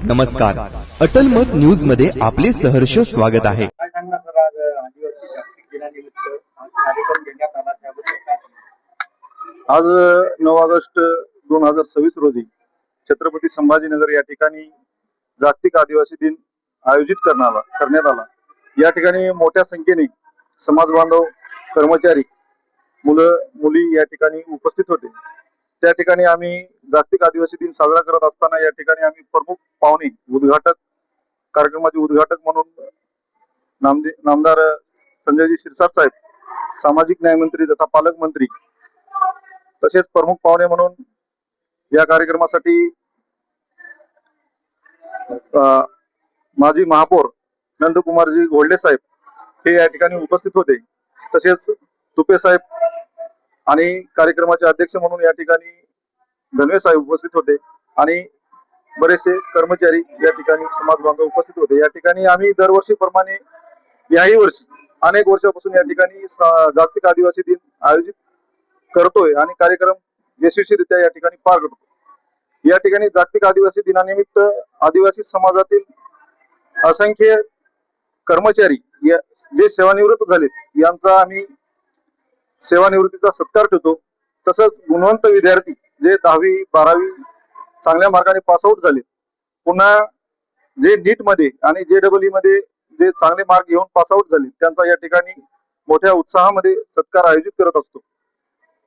नमस्कार, अटल मत न्यूज मध्ये आपले सहर्ष स्वागत आहे. काय सांगणार सर, आज आदिवासी जागतिक दिनानिमित्त आज कार्यक्रम घेण्यात आला त्याबद्दल काय सांगणार? आज 9 ऑगस्ट 2026 रोजी छत्रपती संभाजीनगर या ठिकाणी जागतिक आदिवासी दिन आयोजित करण्यात आला. या ठिकाणी मोठ्या संख्येने समाज बांधव, कर्मचारी, मुलं मुली या ठिकाणी उपस्थित होते. त्या ठिकाणी आम्ही जागतिक आदिवासी दिन साजरा करत असताना या ठिकाणी आम्ही प्रमुख पाहुणे, कार्यक्रमाचे उद्घाटक म्हणून नामदार संजयजी शिरसाट साहेब, सामाजिक न्याय मंत्री तथा पालकमंत्री, तसेच प्रमुख पाहुणे म्हणून या कार्यक्रमासाठी माजी महापौर नंदकुमारजी घोल्डे साहेब हे या ठिकाणी उपस्थित होते. तसेच तुपे साहेब आणि कार्यक्रमाचे अध्यक्ष म्हणून या ठिकाणी धनवे साहेब उपस्थित होते आणि बरेचसे कर्मचारी या ठिकाणी समाज बांधव उपस्थित होते. या ठिकाणी आम्ही दरवर्षीप्रमाणे याही वर्षी अनेक वर्षापासून या ठिकाणी जागतिक आदिवासी दिन आयोजित करतोय आणि कार्यक्रम यशस्वीरित्या या ठिकाणी पार करतो. या ठिकाणी जागतिक आदिवासी दिनानिमित्त आदिवासी समाजातील असंख्य कर्मचारी जे सेवानिवृत्त झाले यांचा आम्ही सेवानिवृत्तीचा सत्कार ठेवतो. तसंच गुणवंत विद्यार्थी जे 10वी 12वी चांगल्या मार्गाने पासआउट झाले, पुन्हा जे नीट मध्ये आणि JEE मध्ये जे चांगले मार्क घेऊन पासआउट झाले त्यांचा या ठिकाणी मोठ्या उत्साहामध्ये सत्कार आयोजित करत असतो.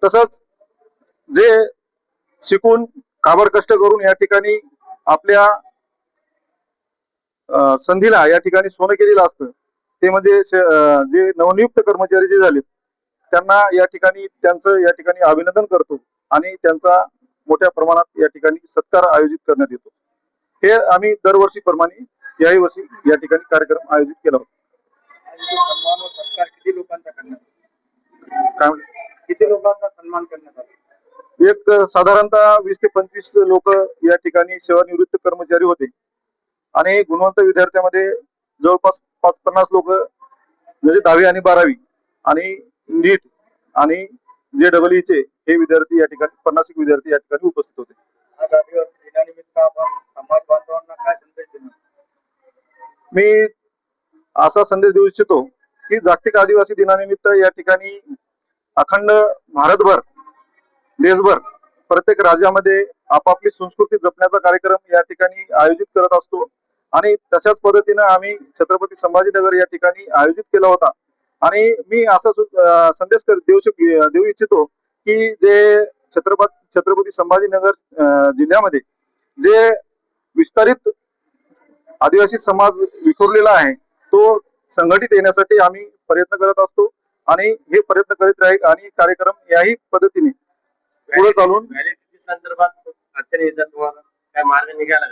तसंच जे शिकून काबाड कष्ट करून या ठिकाणी आपल्या संधीला या ठिकाणी सोनं केलेलं असतं ते म्हणजे जे नवनियुक्त कर्मचारी जे झाले त्यांना या ठिकाणी त्यांचं या ठिकाणी अभिनंदन करतो आणि त्यांचा मोठ्या प्रमाणात या ठिकाणी सत्कार आयोजित करण्यात येतो. हे आम्ही दरवर्षीप्रमाणे याही वर्षी या ठिकाणी कार्यक्रम आयोजित केला होता. सन्मान व सत्कार किती लोकांचा करण्यात आला? काय म्हणते? किती लोकांचा सन्मान करण्यात आला? एक साधारणतः 20 ते 25 लोक या ठिकाणी सेवानिवृत्त कर्मचारी होते आणि गुणवंत विद्यार्थ्यांमध्ये जवळपास 50 लोक म्हणजे 10वी आणि 12वी आणि नीट आणि JEE चे हे विद्यार्थी या ठिकाणी 50 विद्यार्थी या ठिकाणी उपस्थित होते. आज आदिवासी दिनानिमित्त आपण समाज बांधवांना काय संदेश देणार? मी असा संदेश देऊ इच्छितो की जागतिक आदिवासी दिनानिमित्त या ठिकाणी अखंड भारतभर, देशभर प्रत्येक राज्यामध्ये आपापली संस्कृती जपण्याचा कार्यक्रम या ठिकाणी आयोजित करत असतो आणि तशाच पद्धतीनं आम्ही छत्रपती संभाजीनगर या ठिकाणी आयोजित केला होता. आणि मी असा संदेश देऊ इच्छितो की जे छत्रपती संभाजीनगर जिल्ह्यामध्ये जे विस्तारित आदिवासी समाज विखुरलेला आहे तो संघटित येण्यासाठी आम्ही प्रयत्न करत असतो आणि हे प्रयत्न करीत राहील आणि कार्यक्रम याही पद्धतीने पुढे चालून संदर्भात अडचणी येतात, तुम्हाला काय मार्ग निघाला?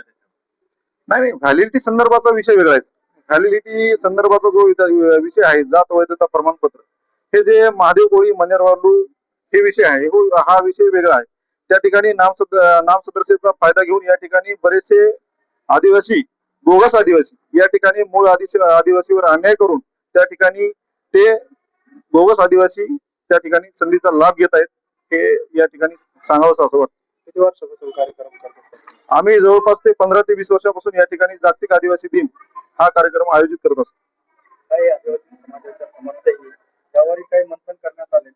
नाही, व्हॅलिडिटी संदर्भाचा विषय वेगळा आहे. व्हॅलिडिटी संदर्भाचा जो विषय आहे, जात वैधता प्रमाणपत्र, हे जे महादेव कोळी मनेरवालू हे विषय आहे, हा विषय वेगळा आहे. त्या ठिकाणी नामसदस्यतेचा फायदा घेऊन या ठिकाणी बरेचसे आदिवासी, बोगस आदिवासी या ठिकाणी मूळ आदिवासीवर अन्याय करून त्या ठिकाणी ते बोगस आदिवासी त्या ठिकाणी संधीचा लाभ घेत आहेत. हे या ठिकाणी सांगावं असं वाटतं. किती वर्षापासून कार्यक्रम करतो? आम्ही जवळपास 15 ते 20 वर्षापासून या ठिकाणी जागतिक आदिवासी दिन हा कार्यक्रम आयोजित करत असतो. काही आदिवासी समाजाच्या समस्या येईल त्यावर काही मंथन करण्यात आले?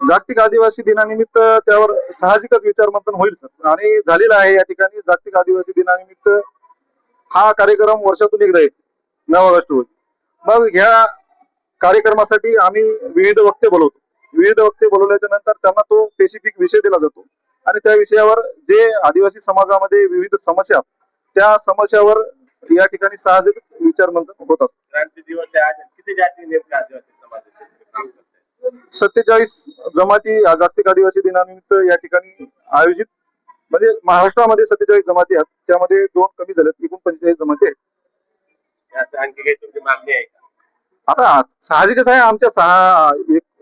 जागतिक आदिवासी दिनानिमित्त त्यावर साहजिकच विचार मंथन होईल सर, आणि झालेलं आहे. या ठिकाणी जागतिक आदिवासी दिनानिमित्त हा कार्यक्रम वर्षातून एकदा येतो 9 ऑगस्ट रोजी. मग ह्या कार्यक्रमासाठी आम्ही विविध वक्ते बोलवतो. विविध वक्ते बोलवल्याच्या नंतर त्यांना तो स्पेसिफिक विषय दिला जातो आणि त्या विषयावर जे आदिवासी समाजामध्ये विविध समस्या, त्या समस्यावर या ठिकाणी साहजिक विचार मंथन होत असतं. क्रांती दिवस आहे आज, किती जाती नेमक्या आदिवासी समाजाचे? 47 जमाती जागतिक आदिवासी दिनानिमित्त या ठिकाणी आयोजित, म्हणजे महाराष्ट्रामध्ये 47 जमाती आहेत, त्यामध्ये 2 कमी झाल्यात, एकूण 45 जमाती आहेत. आणखी काही तुमची मागणी आहे का? आता साहजिकच आहे, आमच्या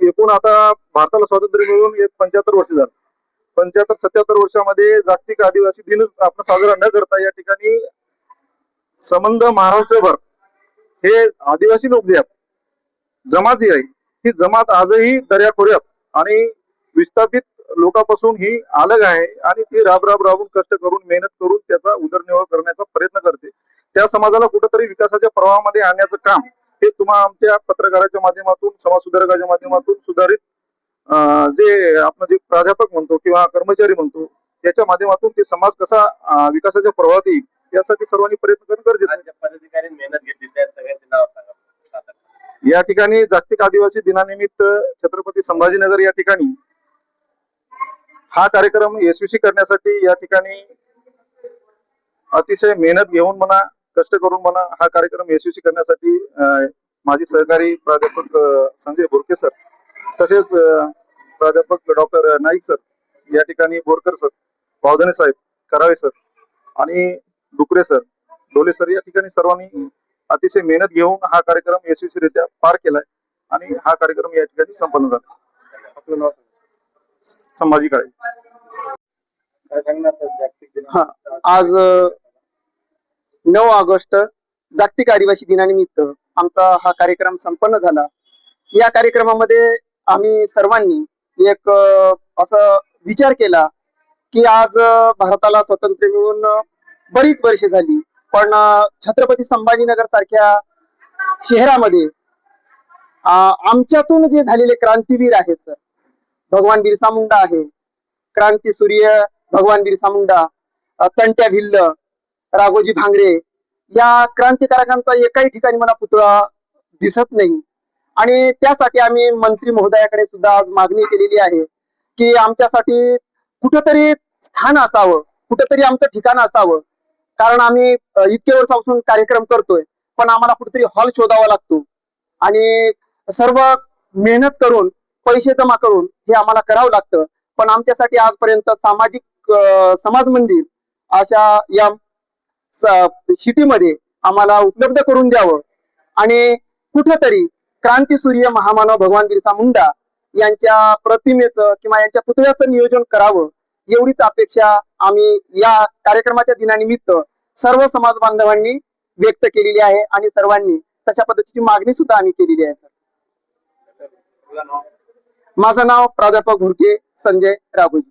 एकूण आता भारताला स्वातंत्र्य मिळून 75 वर्ष झालं. 75-77 वर्षामध्ये जागतिक आदिवासी दिनच आपण साजरा न करता या ठिकाणी संबंध महाराष्ट्रभर हे आदिवासी लोक जे आहेत, जमात जी आहे, ही जमात आजही दर्याखोऱ्यात आणि विस्थापित लोकांपासून ही अलग आहे आणि ती राबून कष्ट करून मेहनत करून त्याचा उदरनिर्वाह करण्याचा प्रयत्न करते. त्या समाजाला कुठेतरी विकासाच्या प्रवाहामध्ये आणण्याचं काम हे तुम्हा आमच्या पत्रकाराच्या माध्यमातून, समाज सुधारकाच्या माध्यमातून, सुधारित जे आपण जे प्राध्यापक म्हणतो किंवा कर्मचारी म्हणतो त्याच्या माध्यमातून ते समाज कसा विकासाच्या प्रवाहात येईल यासाठी सर्वांनी प्रयत्न करणं गरजेचं आहे. पदाधिकारी मेहनत घेतली त्या सगळ्यांचे नाव सांगा. या ठिकाणी जागतिक आदिवासी दिनानिमित्त छत्रपती संभाजीनगर या ठिकाणी हा कार्यक्रम यशस्वी करण्यासाठी या ठिकाणी अतिशय मेहनत घेऊन म्हणा, कष्ट करून म्हणा, हा कार्यक्रम यशस्वी करण्यासाठी माजी सहकारी प्राध्यापक संजय बोरके सर, तसेच प्राध्यापक डॉक्टर नाईक सर, या ठिकाणी बोरकर सर, बावधने साहेब, कराळे सर आणि डुकरे सर, डोले सर या ठिकाणी सर्वांनी अतिशय मेहनत घेऊन हा कार्यक्रम यशस्वीरित्या पार केलाय आणि हा कार्यक्रम या ठिकाणी संपन्न झाला. आपलं नाव संभाजी काळे. काय सांगणार सर जागतिक हा, आज 9 ऑगस्ट जागतिक आदिवासी दिनानिमित्त आमचा हा कार्यक्रम संपन्न झाला. या कार्यक्रमामध्ये आम्ही सर्वांनी एक असा विचार केला की आज भारताला स्वातंत्र्य मिळून बरीच वर्षे झाली, पण छत्रपती संभाजीनगर सारख्या शहरामध्ये आमच्यातून जे झालेले क्रांतीवीर आहेत सर, भगवान बिरसा मुंडा आहे, क्रांती सूर्य भगवान बिरसा मुंडा, तंट्या भिल्ल, राघोजी भांगरे, या क्रांतिकारकांचा एकाही ठिकाणी मला पुतळा दिसत नाही. आणि त्यासाठी आम्ही मंत्री महोदयाकडे सुद्धा आज मागणी केलेली आहे की आमच्यासाठी कुठंतरी स्थान असावं, कुठंतरी आमचं ठिकाण असावं. कारण आम्ही इतके वर्षापासून कार्यक्रम करतोय, पण आम्हाला कुठेतरी हॉल शोधावा लागतो आणि सर्व मेहनत करून पैसे जमा करून हे आम्हाला करावं लागतं. पण आमच्यासाठी आजपर्यंत सामाजिक समाज मंदिर अशा या सिटीमध्ये आम्हाला उपलब्ध करून द्यावं आणि कुठेतरी क्रांतीसूर्य महामानव भगवान बिरसा मुंडा यांच्या प्रतिमेचं किंवा यांच्या पुतळ्याचं नियोजन करावं, एवढीच अपेक्षा आम्ही या कार्यक्रमाच्या दिनानिमित्त सर्व समाज बांधवांनी व्यक्त केलेली आहे आणि सर्वांनी तशा पद्धतीची मागणी सुद्धा आम्ही केलेली आहे. सर, माझं नाव प्राध्यापक घुरके संजय राघोजी.